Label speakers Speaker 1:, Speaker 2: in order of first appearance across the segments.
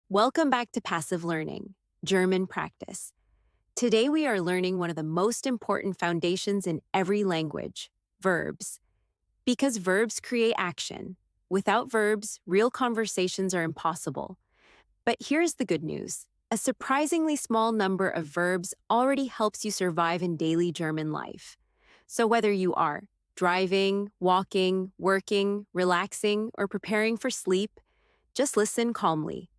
Speaker 1: Welcome back to Passive Learning, German Practice. Today we are learning one of the most important foundations in every language, verbs. Because verbs create action. Without verbs, real conversations are impossible. But here's the good news. A surprisingly small number of verbs already helps you survive in daily German life. So whether you are driving, walking, working, relaxing, or preparing for sleep, just listen calmly.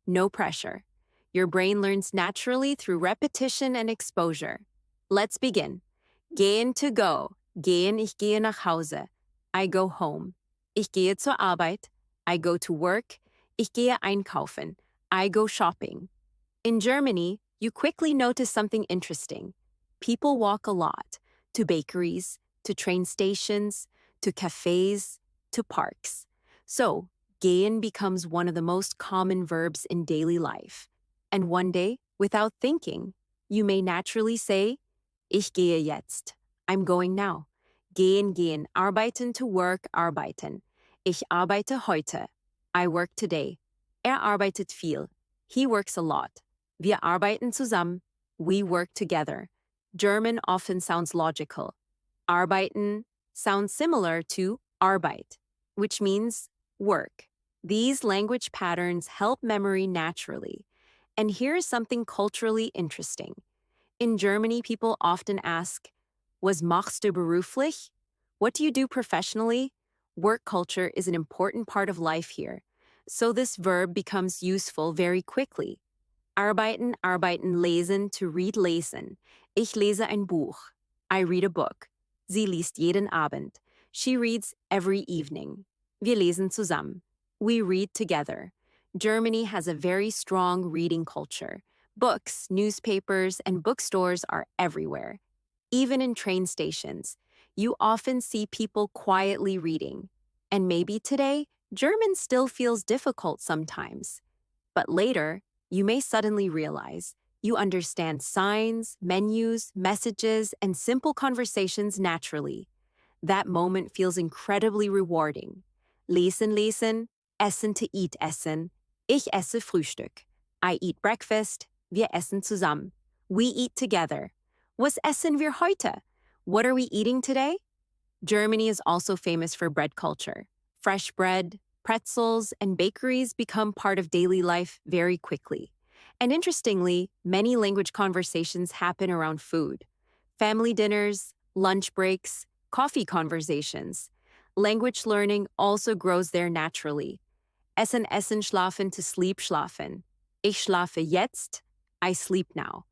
Speaker 1: No pressure. Your brain learns naturally through repetition and exposure. Let's begin. Gehen to go. Gehen, ich gehe nach Hause. I go home. Ich gehe zur Arbeit. I go to work. Ich gehe einkaufen. I go shopping. In Germany, you quickly notice something interesting. People walk a lot, to bakeries, to train stations, to cafes, to parks. So, gehen becomes one of the most common verbs in daily life. And one day, without thinking, you may naturally say, Ich gehe jetzt. I'm going now. Gehen, gehen. Arbeiten, to work, arbeiten. Ich arbeite heute. I work today. Arbeitet viel. He works a lot. Wir arbeiten zusammen. We work together. German often sounds logical. Arbeiten sounds similar to Arbeit, which means work. These language patterns help memory naturally. And here's something culturally interesting. In Germany, people often ask, Was machst du beruflich? What do you do professionally? Work culture is an important part of life here. So this verb becomes useful very quickly. Arbeiten, arbeiten, lesen, to read, lesen. Ich lese ein Buch. I read a book. Sie liest jeden Abend. She reads every evening. Wir lesen zusammen. We read together. Germany has a very strong reading culture. Books, newspapers, and bookstores are everywhere. Even in train stations, you often see people quietly reading. And maybe today, German still feels difficult sometimes. But later, you may suddenly realize you understand signs, menus, messages, and simple conversations naturally. That moment feels incredibly rewarding. Lesen, lesen, essen to eat, essen. Ich esse Frühstück. I eat breakfast. Wir essen zusammen. We eat together. Was essen wir heute? What are we eating today? Germany is also famous for bread culture. Fresh bread, pretzels, and bakeries become part of daily life very quickly. And interestingly, many language conversations happen around food. Family dinners, lunch breaks, coffee conversations. Language learning also grows there naturally. Essen, essen, schlafen, to sleep, schlafen. Ich schlafe jetzt. I sleep now.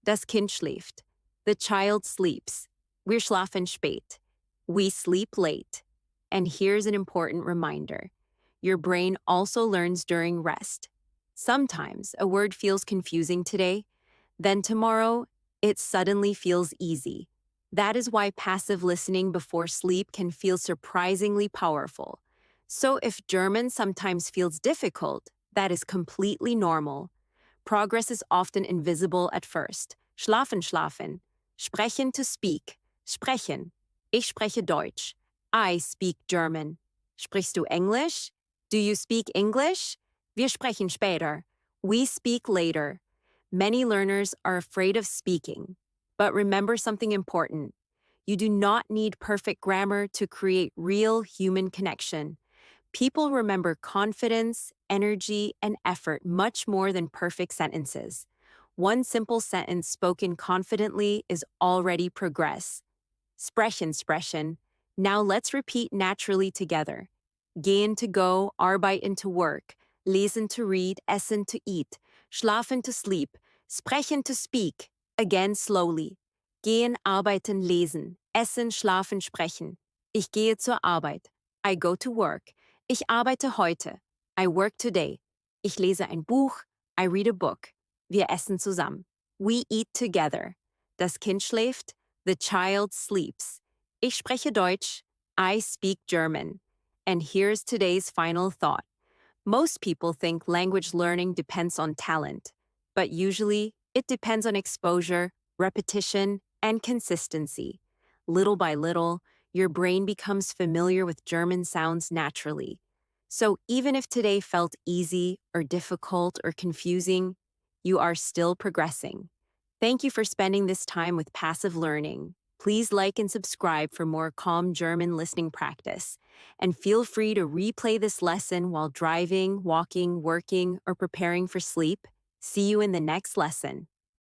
Speaker 1: Das Kind schläft. The child sleeps. Wir schlafen spät. We sleep late. And here's an important reminder. Your brain also learns during rest. Sometimes a word feels confusing today, then tomorrow it suddenly feels easy. That is why passive listening before sleep can feel surprisingly powerful. So if German sometimes feels difficult, that is completely normal. Progress is often invisible at first. Schlafen, schlafen. Sprechen, to speak. Sprechen. Ich spreche Deutsch. I speak German. Sprichst du Englisch? Do you speak English? Wir sprechen später. We speak later. Many learners are afraid of speaking. But remember something important. You do not need perfect grammar to create real human connection. People remember confidence, energy, and effort much more than perfect sentences. One simple sentence spoken confidently is already progress. Sprechen, sprechen. Now let's repeat naturally together. Gehen, to go, arbeiten, to work, lesen, to read, essen, to eat, schlafen, to sleep, sprechen, to speak. Again slowly. Gehen, arbeiten, lesen, essen, schlafen, sprechen. Ich gehe zur Arbeit. I go to work. Ich arbeite heute. I work today. Ich lese ein Buch. I read a book. Wir essen zusammen. We eat together. Das Kind schläft. The child sleeps. Ich spreche Deutsch. I speak German. And here's today's final thought. Most people think language learning depends on talent, but usually it depends on exposure, repetition, and consistency. Little by little, your brain becomes familiar with German sounds naturally. So even if today felt easy or difficult or confusing, you are still progressing. Thank you for spending this time with passive learning. Please like and subscribe for more calm German listening practice. And feel free to replay this lesson while driving, walking, working, or preparing for sleep. See you in the next lesson.